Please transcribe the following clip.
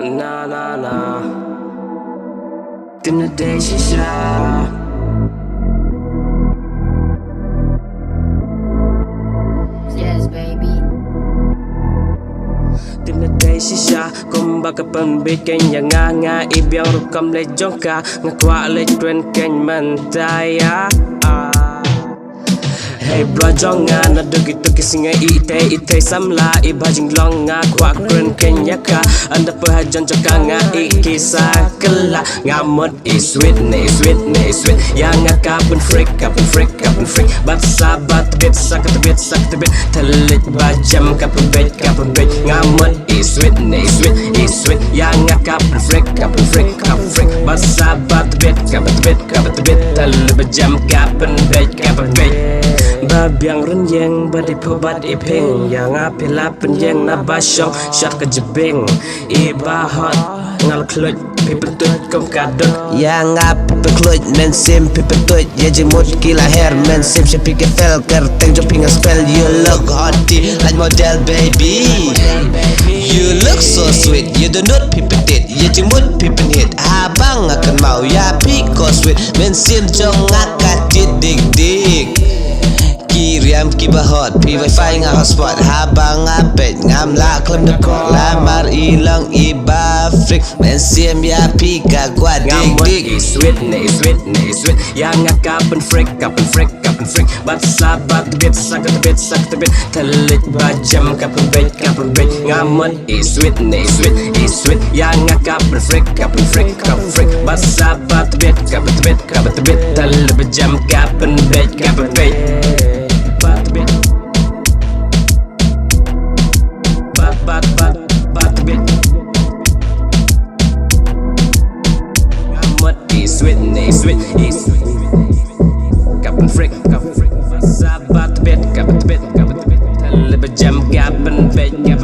Na na na Tim na day shisha Yes, baby. Tim na day shisha Kumbaga pambikin yang nga Ibiang rukam le jongka Ngakwa le tuen keng mantaya Hey bro jonga na dugi dugi singa ite samla ibajing longa kwa kren kenya ka anda perhajan joka nga ikisa kela ngamut is sweet yang ngakapun freak bat sabat bit sakat bit telit bajam kapun bit ngamut is sweet yang ngakapun freak bat sabat bit telit bajam kapun bit Babiang renyeng badi pobat iping yang apila penyeng na basyong syat ke jebing ibahot ngal klut pipetut kom kadut yang apa peklut men sim pipetut ya jemut kila hair men sim shepi ke fel kerteng jumping a spell you look hotty like model baby you look so sweet you do not pipetit ya jemut pipen hit abang akan mau ya piko sweet men sim jong ngakatit dik Kiriam kibahot, pi wifi nga hotspot habang apit ngamla klem dekor lamar ilang iba freak men sim ya pi kagwad dik is sweet yang ngakapun freak bat sabat bit sakat bit telit bajam kapun bit ngamut is sweet yang ngakapun freak bat sabat bit telit bajam kapun bit bat bit ngamut is sweet kapun freak sabat bit telit bajam kapun bit